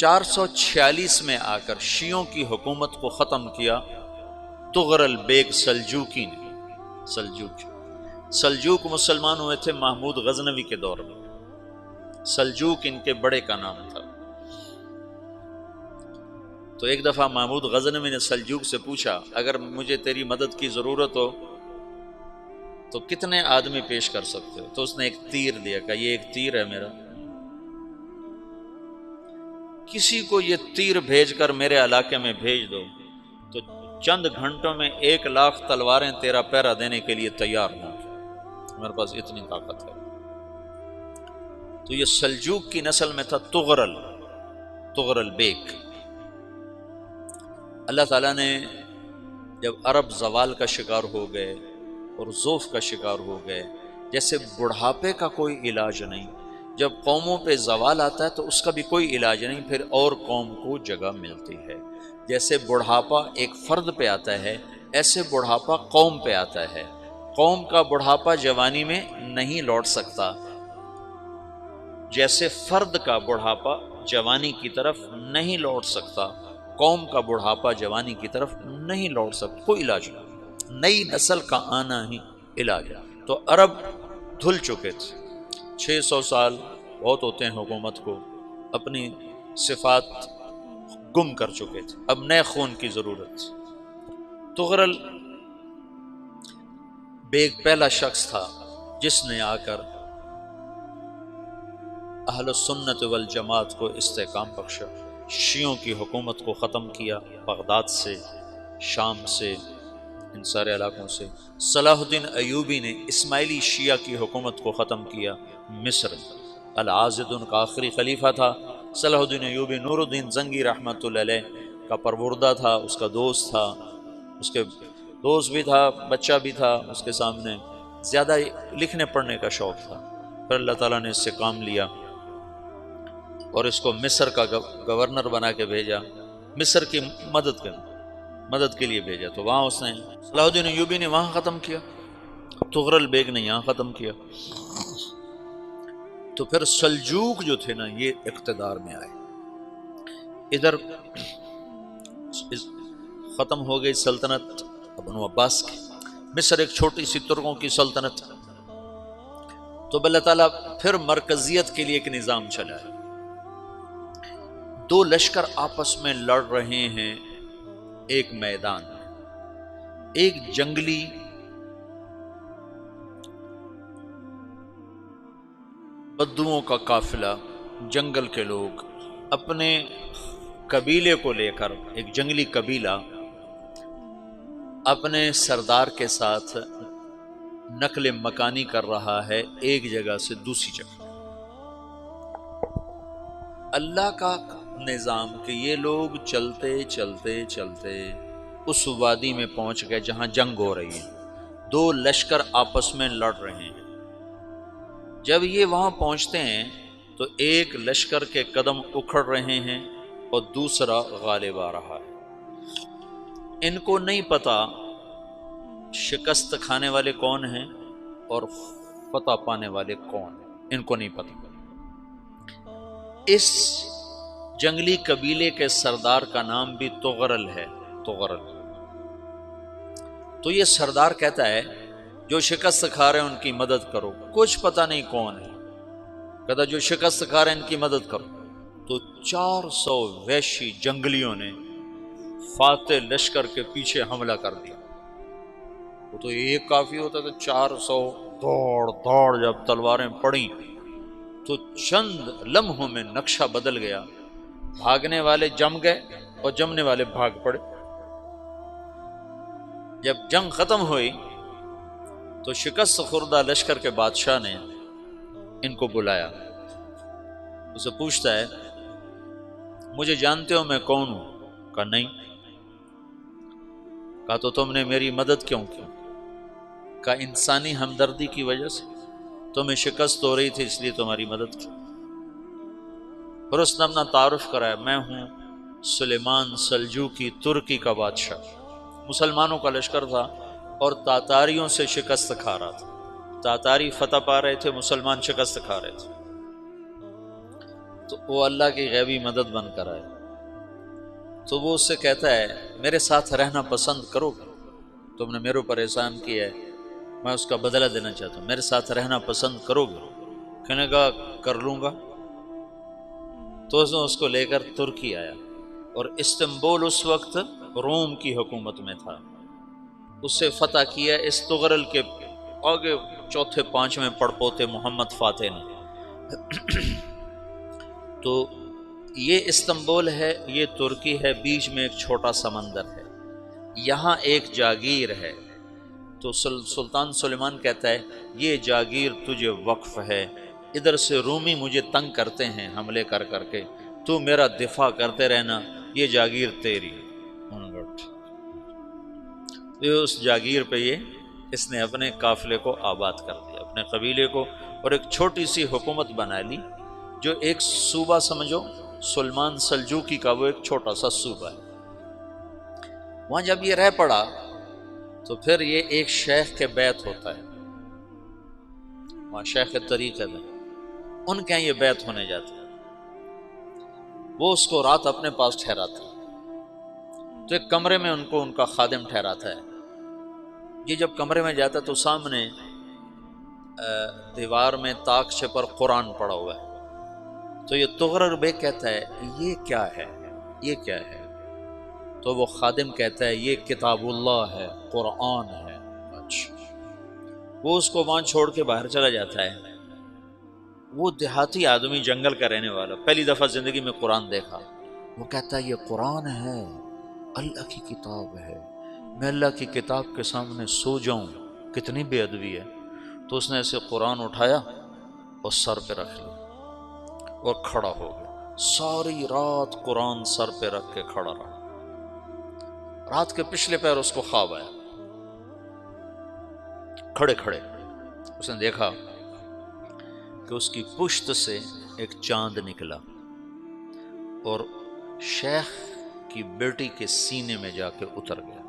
446 میں آ کر شیعوں کی حکومت کو ختم کیا تغرل بیگ سلجوکی نے۔ سلجوک مسلمان ہوئے تھے محمود غزنوی کے دور میں، سلجوک ان کے بڑے کا نام تھا۔ تو ایک دفعہ محمود غزنوی نے سلجوک سے پوچھا اگر مجھے تیری مدد کی ضرورت ہو تو کتنے آدمی پیش کر سکتے ہو؟ تو اس نے ایک تیر دیا، کہا یہ ایک تیر ہے میرا، کسی کو یہ تیر بھیج کر میرے علاقے میں بھیج دو تو چند گھنٹوں میں 1,00,000 تلواریں تیرا پہرا دینے کے لیے تیار ہوں، میرے پاس اتنی طاقت ہے۔ تو یہ سلجوک کی نسل میں تھا تغرل بیگ۔ اللہ تعالیٰ نے جب عرب زوال کا شکار ہو گئے اور ضعف کا شکار ہو گئے، جیسے بڑھاپے کا کوئی علاج نہیں، جب قوموں پہ زوال آتا ہے تو اس کا بھی کوئی علاج نہیں، پھر اور قوم کو جگہ ملتی ہے۔ جیسے بڑھاپا ایک فرد پہ آتا ہے، ایسے بڑھاپا قوم پہ آتا ہے۔ قوم کا بڑھاپا جوانی میں نہیں لوٹ سکتا، جیسے فرد کا بڑھاپا جوانی کی طرف نہیں لوٹ سکتا، قوم کا بڑھاپا جوانی کی طرف نہیں لوٹ سکتا، کوئی علاج نہیں، نئی نسل کا آنا ہی علاج ہے۔ تو عرب دھل چکے تھے، 600 سال بہت ہوتے ہیں حکومت کو، اپنی صفات گم کر چکے تھے، اب نئے خون کی ضرورت تھی۔ تغرل بیگ پہلا شخص تھا جس نے آ کر اہل السنت والجماعت کو استحکام بخشا، شیعوں کی حکومت کو ختم کیا، بغداد سے، شام سے، ان سارے علاقوں سے۔ صلاح الدین ایوبی نے اسماعیلی شیعہ کی حکومت کو ختم کیا، مصر۔ العاضد ان کا آخری خلیفہ تھا صلاح الدین ایوبی، نور الدین زنگی رحمۃ اللہ علیہ کا پروردہ تھا، اس کا دوست تھا، اس کے دوست بھی تھا، بچہ بھی تھا اس کے سامنے، زیادہ لکھنے پڑھنے کا شوق تھا۔ پھر اللہ تعالیٰ نے اس سے کام لیا اور اس کو مصر کا گورنر بنا کے بھیجا، مصر کی مدد کے لیے بھیجا، تو وہاں اس نے صلاح الدین ایوبی نے وہاں ختم کیا، تغرل بیگ نے یہاں ختم کیا۔ تو پھر سلجوک جو تھے نا یہ اقتدار میں آئے، ادھر ختم ہو گئی سلطنت بنو عباس کی، مصر ایک چھوٹی سی ترکوں کی سلطنت، تو اللہ تعالیٰ پھر مرکزیت کے لیے ایک نظام چلایا۔ دو لشکر آپس میں لڑ رہے ہیں ایک میدان میں، ایک جنگلی بدوؤں کا قافلہ، جنگل کے لوگ اپنے قبیلے کو لے کر، ایک جنگلی قبیلہ اپنے سردار کے ساتھ نقل مکانی کر رہا ہے ایک جگہ سے دوسری جگہ۔ اللہ کا نظام کہ یہ لوگ چلتے چلتے چلتے اس وادی میں پہنچ گئے جہاں جنگ ہو رہی ہے، دو لشکر آپس میں لڑ رہے ہیں۔ جب یہ وہاں پہنچتے ہیں تو ایک لشکر کے قدم اکھڑ رہے ہیں اور دوسرا غالب آ رہا ہے۔ ان کو نہیں پتا شکست کھانے والے کون ہیں اور فتح پانے والے کون ہیں، ان کو نہیں پتا۔ اس جنگلی قبیلے کے سردار کا نام بھی تغرل ہے، تغرل۔ تو یہ سردار کہتا ہے جو شکست کھا رہے ہیں ان کی مدد کرو، کچھ پتہ نہیں کون ہے، کہتا جو شکست کھا رہے ہیں ان کی مدد کرو۔ تو 400 وحشی جنگلیوں نے فاتح لشکر کے پیچھے حملہ کر دیا۔ وہ تو ایک کافی ہوتا تو 400 دوڑ جب تلواریں پڑیں تو چند لمحوں میں نقشہ بدل گیا، بھاگنے والے جم گئے اور جمنے والے بھاگ پڑے۔ جب جنگ ختم ہوئی تو شکست خوردہ لشکر کے بادشاہ نے ان کو بلایا، اسے پوچھتا ہے مجھے جانتے ہو میں کون ہوں؟ کہا نہیں۔ کہا تو تم نے میری مدد کیوں کی؟ کہا انسانی ہمدردی کی وجہ سے، تمہیں شکست ہو رہی تھی اس لیے تمہاری مدد کی۔ پھر اس نے اپنا تعارف کرایا، میں ہوں سلیمان سلجوکی، ترکی کا بادشاہ۔ مسلمانوں کا لشکر تھا اور تاتاریوں سے شکست کھا رہا تھا، تاتاری فتح پا رہے تھے، مسلمان شکست کھا رہے تھے۔ تو وہ اللہ کی غیبی مدد بن کر آئے، تو وہ اس سے کہتا ہے میرے ساتھ رہنا پسند کرو گے؟ تم نے میرے اوپر احسان کیا ہے، میں اس کا بدلہ دینا چاہتا ہوں، میرے ساتھ رہنا پسند کرو گے؟ کہنے کا کر لوں گا۔ تو اس نے اس کو لے کر ترکی آیا، اور استنبول اس وقت روم کی حکومت میں تھا، اس سے فتح کیا اس تغرل کے آگے چوتھے پانچویں پڑپوتے محمد فاتح نے۔ تو یہ استنبول ہے، یہ ترکی ہے، بیچ میں ایک چھوٹا سمندر ہے، یہاں ایک جاگیر ہے۔ تو سلطان سلیمان کہتا ہے یہ جاگیر تجھے وقف ہے، ادھر سے رومی مجھے تنگ کرتے ہیں حملے کر کر کے، تو میرا دفاع کرتے رہنا، یہ جاگیر تیری ہے۔ یہ اس جاگیر پہ اس نے اپنے قافلے کو آباد کر دیا، اپنے قبیلے کو، اور ایک چھوٹی سی حکومت بنا لی، جو ایک صوبہ سمجھو سلمان سلجوقی کا، وہ ایک چھوٹا سا صوبہ ہے۔ وہاں جب یہ رہ پڑا تو پھر یہ ایک شیخ کے بیت ہوتا ہے، وہاں شیخ طریقہ میں ان کے یہ بیت ہونے جاتا ہے، وہ اس کو رات اپنے پاس ٹھہراتا ہے، تو ایک کمرے میں ان کا خادم ٹھہراتا ہے۔ یہ جب کمرے میں جاتا ہے تو سامنے دیوار میں طاقچے پر قرآن پڑا ہوا ہے، تو یہ تغرل بیگ کہتا ہے یہ کیا ہے، یہ کیا ہے؟ تو وہ خادم کہتا ہے یہ کتاب اللہ ہے، قرآن ہے۔ اچھا، وہ اس کو وہاں چھوڑ کے باہر چلا جاتا ہے۔ وہ دیہاتی آدمی، جنگل کا رہنے والا، پہلی دفعہ زندگی میں قرآن دیکھا، وہ کہتا ہے یہ قرآن ہے، اللہ کی کتاب ہے، میں اللہ کی کتاب کے سامنے سو جاؤں، کتنی بے ادبی ہے۔ تو اس نے ایسے قرآن اٹھایا اور سر پہ رکھ لیا اور کھڑا ہو گیا، ساری رات قرآن سر پہ رکھ کے کھڑا رہا۔ رات کے پچھلے پہر اس کو خواب آیا، کھڑے کھڑے اس نے دیکھا کہ اس کی پشت سے ایک چاند نکلا اور شیخ کی بیٹی کے سینے میں جا کے اتر گیا،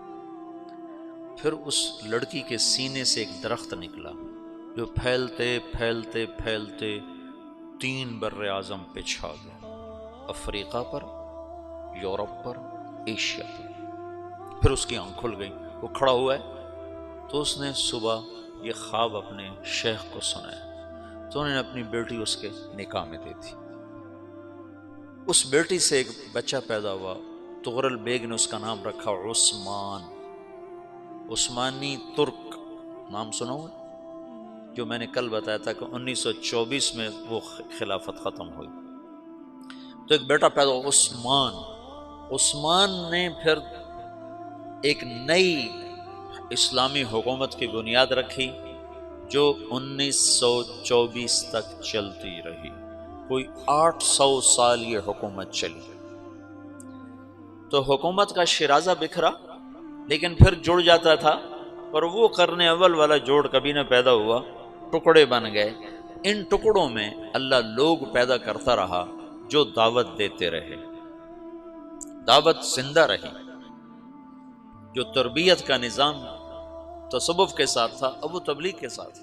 پھر اس لڑکی کے سینے سے ایک درخت نکلا جو پھیلتے پھیلتے پھیلتے 3 بر اعظم پہ چھا گیا، افریقہ پر، یورپ پر، ایشیا پر۔ پھر اس کی آنکھ کھل گئی، وہ کھڑا ہوا ہے، تو اس نے صبح یہ خواب اپنے شیخ کو سنایا، تو انہوں نے اپنی بیٹی اس کے نکاح میں دی تھی۔ اس بیٹی سے ایک بچہ پیدا ہوا، تغرل بیگ نے اس کا نام رکھا عثمان، عثمانی ترک نام سنا ہوا، جو میں نے کل بتایا تھا کہ 1924 میں وہ خلافت ختم ہوئی۔ تو ایک بیٹا پیدا ہوا عثمان۔ عثمان نے پھر ایک نئی اسلامی حکومت کی بنیاد رکھی جو 1924 تک چلتی رہی، کوئی 800 سال یہ حکومت چلی۔ تو حکومت کا شیرازہ بکھرا، لیکن پھر جڑ جاتا تھا، اور وہ قرن اول والا جوڑ کبھی نہ پیدا ہوا، ٹکڑے بن گئے۔ ان ٹکڑوں میں اللہ لوگ پیدا کرتا رہا جو دعوت دیتے رہے، دعوت زندہ رہی۔ جو تربیت کا نظام تصوف کے ساتھ تھا، اب وہ تبلیغ کے ساتھ